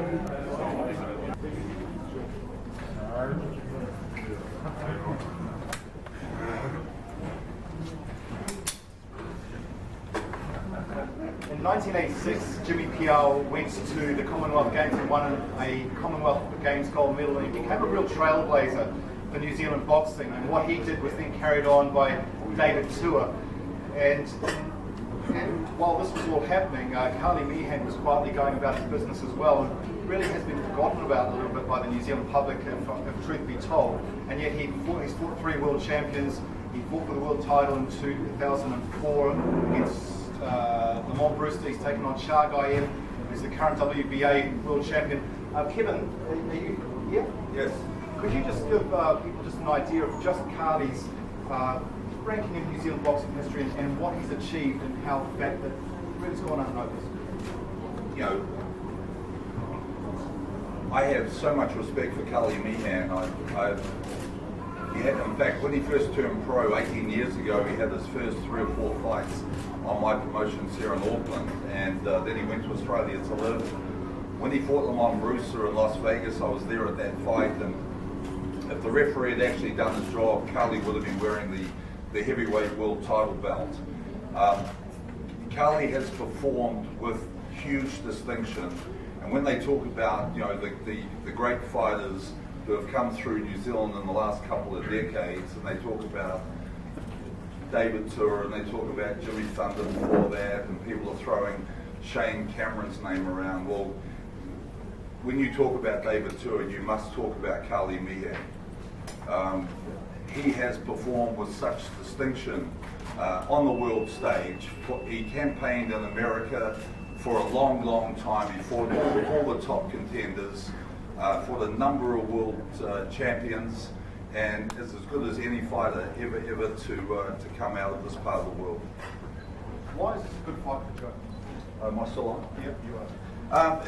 In 1986, Jimmy Pial went to the Commonwealth Games and won a Commonwealth Games gold medal, and he became a real trailblazer for New Zealand boxing. And what he did was then carried on by David Tua. And while this was all happening, Kali Meehan was quietly going about his business as well, and really has been forgotten about a little bit by the New Zealand public, if truth be told. And yet he's fought 3 world champions. He fought for the world title in 2004 against Lamont Brewster. He's taken on Shah Gayev, who's the current WBA world champion. Kevin, are you here? Yes. Could you just give people just an idea of just Kali's ranking in New Zealand boxing history and what he's achieved, and how the fact that it's gone unnoticed? You know, I have so much respect for Kali Meehan. In fact, when he first turned pro 18 years ago, he had his first 3 or 4 fights on my promotions here in Auckland, and then he went to Australia to live. When he fought Lamont Brewster in Las Vegas, I was there at that fight, and if the referee had actually done his job, Kali would have been wearing the heavyweight world title belt. Kali has performed with huge distinction, and when they talk about, you know, the great fighters who have come through New Zealand in the last couple of decades, and they talk about David Tua, and they talk about Jimmy Thunder before that, and people are throwing Shane Cameron's name around. Well, when you talk about David Tua, you must talk about Kali Meehan. He has performed with such distinction on the world stage. He campaigned in America for a long, long time. He fought all the top contenders, fought a number of world champions, and is as good as any fighter ever to come out of this part of the world. Why is this a good fight for Joe? Am I still on? Yep, you are.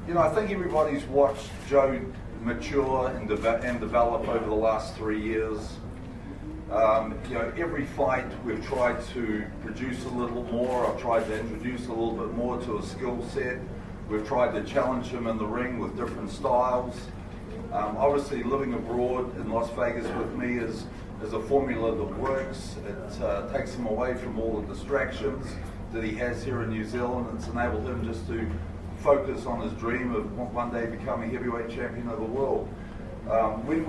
You know, I think everybody's watched Joe mature and develop over the last 3 years. You know, every fight we've tried to produce a little more. I've tried to introduce a little bit more to a skill set. We've tried to challenge him in the ring with different styles. Obviously, living abroad in Las Vegas with me is a formula that works. It takes him away from all the distractions that he has here in New Zealand. It's enabled him just to focus on his dream of one day becoming heavyweight champion of the world. When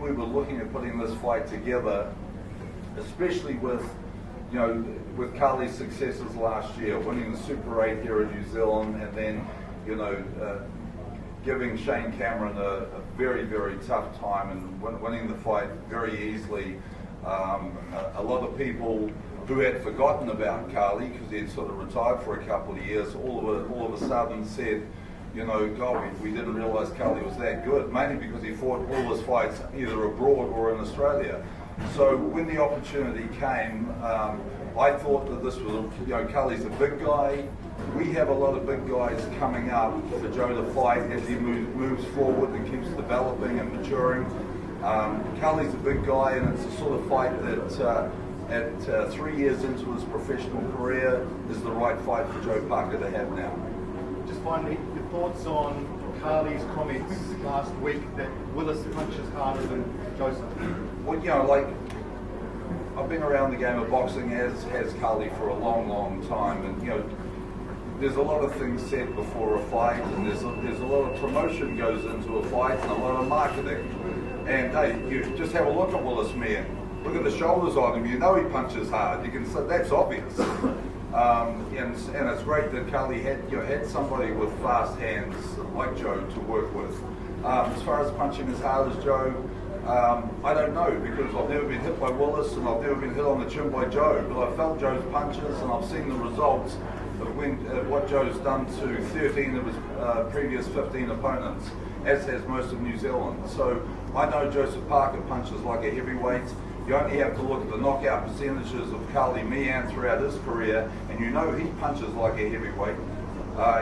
we were looking at putting this fight together, especially with, you know, with Kali's successes last year, winning the Super 8 here in New Zealand, and then, you know, giving Shane Cameron a very, very tough time and winning the fight very easily. A lot of people who had forgotten about Kali because he had sort of retired for a couple of years, all of a sudden said, you know, God, we didn't realise Kali was that good, mainly because he fought all his fights either abroad or in Australia. So when the opportunity came, I thought that this was, you know, Kali's a big guy. We have a lot of big guys coming up for Joe to fight as he moves forward and keeps developing and maturing. Kali's a big guy, and it's the sort of fight that at 3 years into his professional career is the right fight for Joe Parker to have now. Just finally, your thoughts on Kali's comments last week that Willis punches harder than Joseph? Well, you know, like, I've been around the game of boxing, as has Kali, for a long, long time, and, you know, there's a lot of things said before a fight, and there's a lot of promotion goes into a fight, and a lot of marketing. And hey, you just have a look at Willis Meehan. Look at the shoulders on him. You know he punches hard. You can say that's obvious. And it's great that Kali had somebody with fast hands like Joe to work with. As far as punching as hard as Joe, I don't know, because I've never been hit by Willis and I've never been hit on the chin by Joe. But I've felt Joe's punches and I've seen the results of what Joe's done to 13 of his previous 15 opponents, as has most of New Zealand. So I know Joseph Parker punches like a heavyweight. You only have to look at the knockout percentages of Kali Meehan throughout his career, and you know he punches like a heavyweight.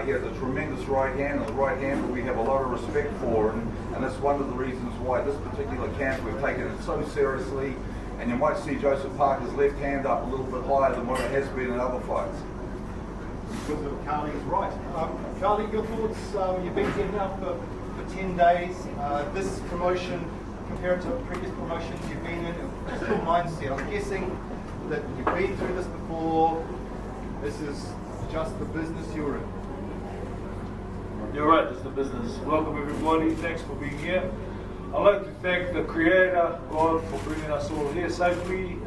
He has a tremendous right hand, and the right hand that we have a lot of respect for, and that's one of the reasons why this particular camp we've taken it so seriously, and you might see Joseph Parker's left hand up a little bit higher than what it has been in other fights. because of Kali's right. Kali, your thoughts? You've been here now for 10 days. This promotion, compared to previous promotions you've been in, just your mindset. I'm guessing that you've been through this before. This is just the business you're in. You're right, it's the business. Welcome everybody, thanks for being here. I'd like to thank the Creator, God, for bringing us all here safely.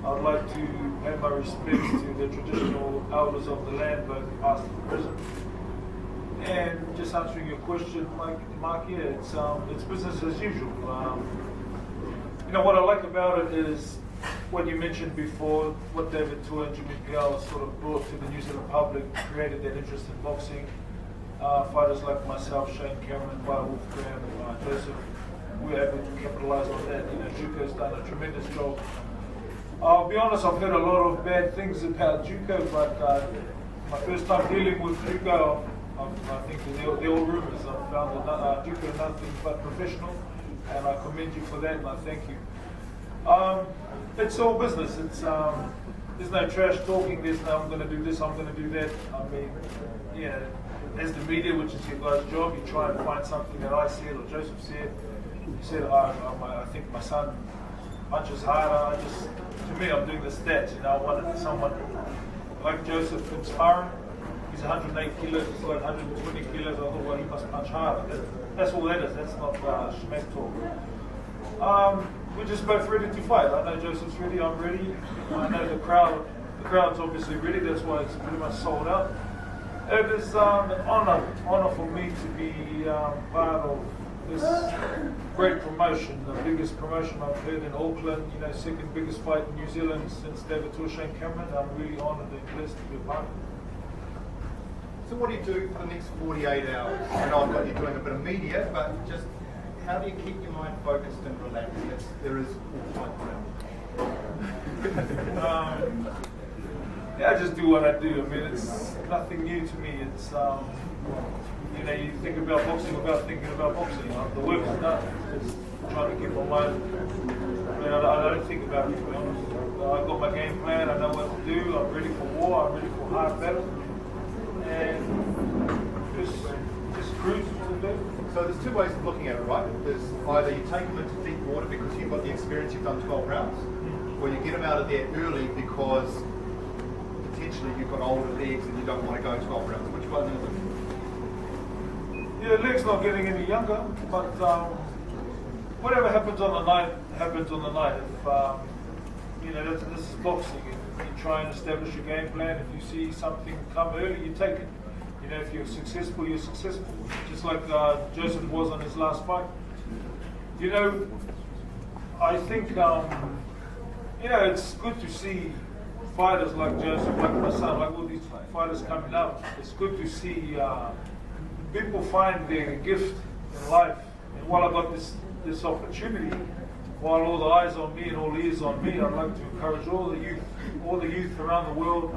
I'd like to pay my respects to the traditional elders of the land, both past and present. And just answering your question, Mark, yeah, it's business as usual. You know, what I like about it is what you mentioned before, what David Tua and Jimmy Piao sort of brought to the New Zealand public, created that interest in boxing. Fighters like myself, Shane Cameron, Wolf Graham, Joseph, we were able to capitalize on that. You know, Juco's done a tremendous job. I'll be honest, I've heard a lot of bad things about Juco, but my first time dealing with Juco, I think they're all rumors. I've found that Juco nothing but professional, and I commend you for that, and I thank you. It's all business. It's there's no trash talking. There's no I'm going to do this, I'm going to do that. I mean, yeah, as the media, which is your guys' job, you try and find something that I said or Joseph said. He said, I think my son punches harder. To me, I'm doing the stats. You know, I wanted someone like Joseph in sparring. He's 108 kilos, he's got 120 kilos. I thought, well, he must punch harder. That's all that is. That's not schmack talk. We're just both ready to fight. I know Joseph's ready, I'm ready. I know the crowd's obviously ready, that's why it's pretty much sold out. It is an honor for me to be part of this great promotion, the biggest promotion I've heard in Auckland, you know, second biggest fight in New Zealand since David Tua, Shane Cameron. I'm really honoured and blessed to be a part of it. So what do you do for the next 48 hours? I know I've got you doing a bit of media, but just how do you keep your mind focused and relaxed? There is all time around. Yeah, I just do what I do. I mean, it's nothing new to me. It's, you know, you think about boxing without thinking about boxing. The work is done. Just trying to keep my mind. I mean, I don't think about it, to be honest. I've got my game plan. I know what to do. I'm ready for war. I'm ready for hard battle. And just cruise to do. So there's two ways of looking at it, right? There's either you take them into deep water because you've got the experience, you've done 12 rounds, or you get them out of there early because potentially you've got older legs and you don't want to go 12 rounds. Which one is it? Yeah, legs not getting any younger, but whatever happens on the night happens on the night. If you know, this is boxing. If you try and establish a game plan, if you see something come early, you take it. You know, if you're successful, you're successful. Just like Joseph was on his last fight. You know, I think, you know, it's good to see fighters like Joseph, like my son, like all these fighters coming up. It's good to see people find their gift in life. And while I got this opportunity, while all the eyes on me and all ears on me, I'd like to encourage all the youth around the world,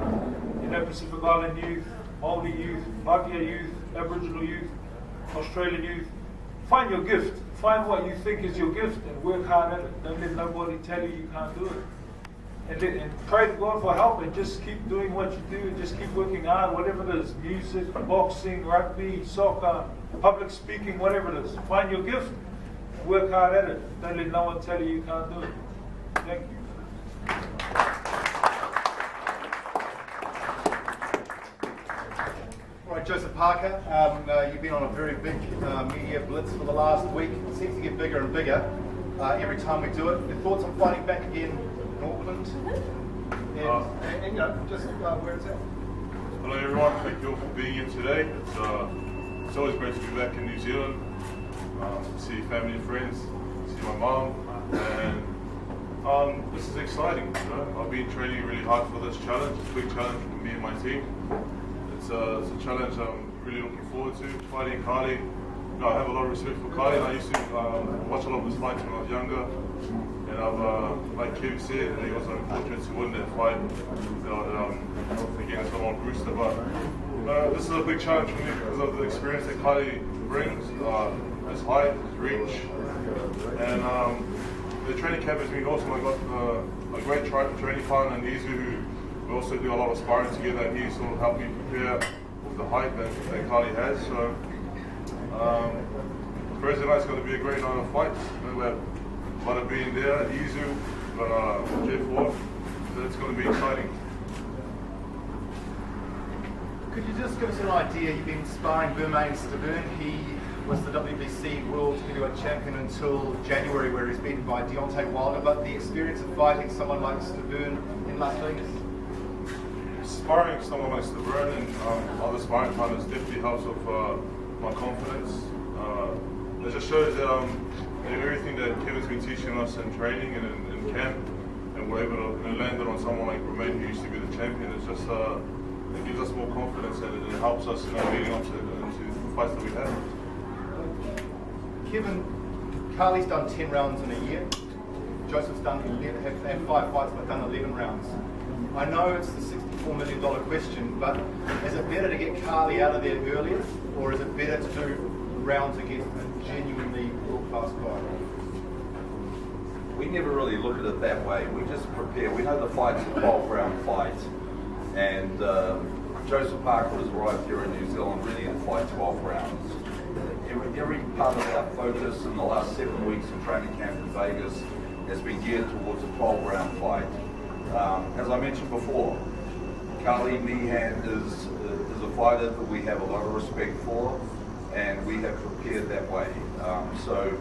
you know, Pacific Island youth, Māori youth, Pākehā youth, Aboriginal youth, Australian youth. Find your gift. Find what you think is your gift and work hard at it. Don't let nobody tell you you can't do it. And pray to God for help and just keep doing what you do and just keep working hard, whatever it is, music, boxing, rugby, soccer, public speaking, whatever it is. Find your gift and work hard at it. Don't let no one tell you you can't do it. Thank you. All right, Joseph Parker, you've been on a very big media blitz for the last week. It seems to get bigger and bigger every time we do it. Your thoughts on fighting back again in Auckland? And you know, just where it's at. Hello everyone, thank you all for being here today. It's always great to be back in New Zealand, see family and friends, see my mom, and this is exciting. You know? I've been training really hard for this challenge. It's a big challenge for me and my team. It's a challenge I'm really looking forward to. Fighting Kali, you know, I have a lot of respect for Kali, and I used to watch a lot of his fights when I was younger. And I've, like Kim said, he was unfortunate to win that fight against Lamont Brewster. But this is a big challenge for me because of the experience that Kali brings, his height, his reach, and the training camp has been awesome. I got a great training partner, Nizu, who we also do a lot of sparring together, and he sort of helped me prepare with the height that Kali has. So Thursday night's going to be a great night of fights. We have Bada being there, Izu, but Jeff Ward, so it's going to be exciting. Could you just give us an idea? You've been sparring Bermain Stavern. He was the WBC World Heavyweight Champion until January, where he's beaten by Deontay Wilder. But the experience of fighting someone like Stavern in Las Vegas? Sparring someone like Stavern and other sparring partners definitely helps with my confidence. It just shows that everything that Kevin's been teaching us in training and in camp, and we're able to land it on someone like Romain, who used to be the champion. It's just it gives us more confidence, and it helps us leading up to the fights that we have. Kevin, Kali's done 10 rounds in a year. Joseph's done 11, have 5 fights but done 11 rounds. I know it's the $64 million question, but is it better to get Kali out of there earlier, or is it better to do rounds against a genuinely world-class guy? We never really look at it that way. We just prepare. We know the fight's a 12-round fight, and Joseph Parker has arrived here in New Zealand ready to fight 12 rounds. Every part of our focus in the last 7 weeks in training camp in Vegas has been geared towards a 12-round fight. As I mentioned before, Kali Meehan is a fighter that we have a lot of respect for, and we have prepared that way. So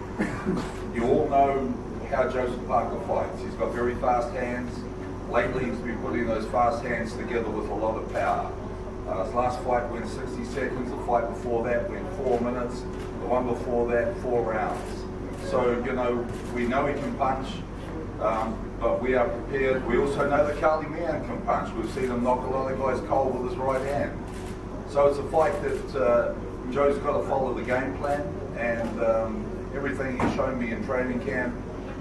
you all know how Joseph Parker fights. He's got very fast hands. Lately he's been putting those fast hands together with a lot of power. His last fight went 60 seconds, the fight before that went 4 minutes, the one before that 4 rounds. So, we know he can punch, but we are prepared. We also know that Kali Meehan can punch. We've seen him knock a lot of guys cold with his right hand. So it's a fight that Joe's got to follow the game plan, and everything he's shown me in training camp,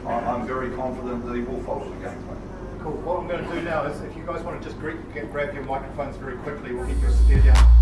I'm very confident that he will follow the game plan. Cool. What I'm going to do now is, if you guys want to just grab your microphones very quickly, we'll get you steered down.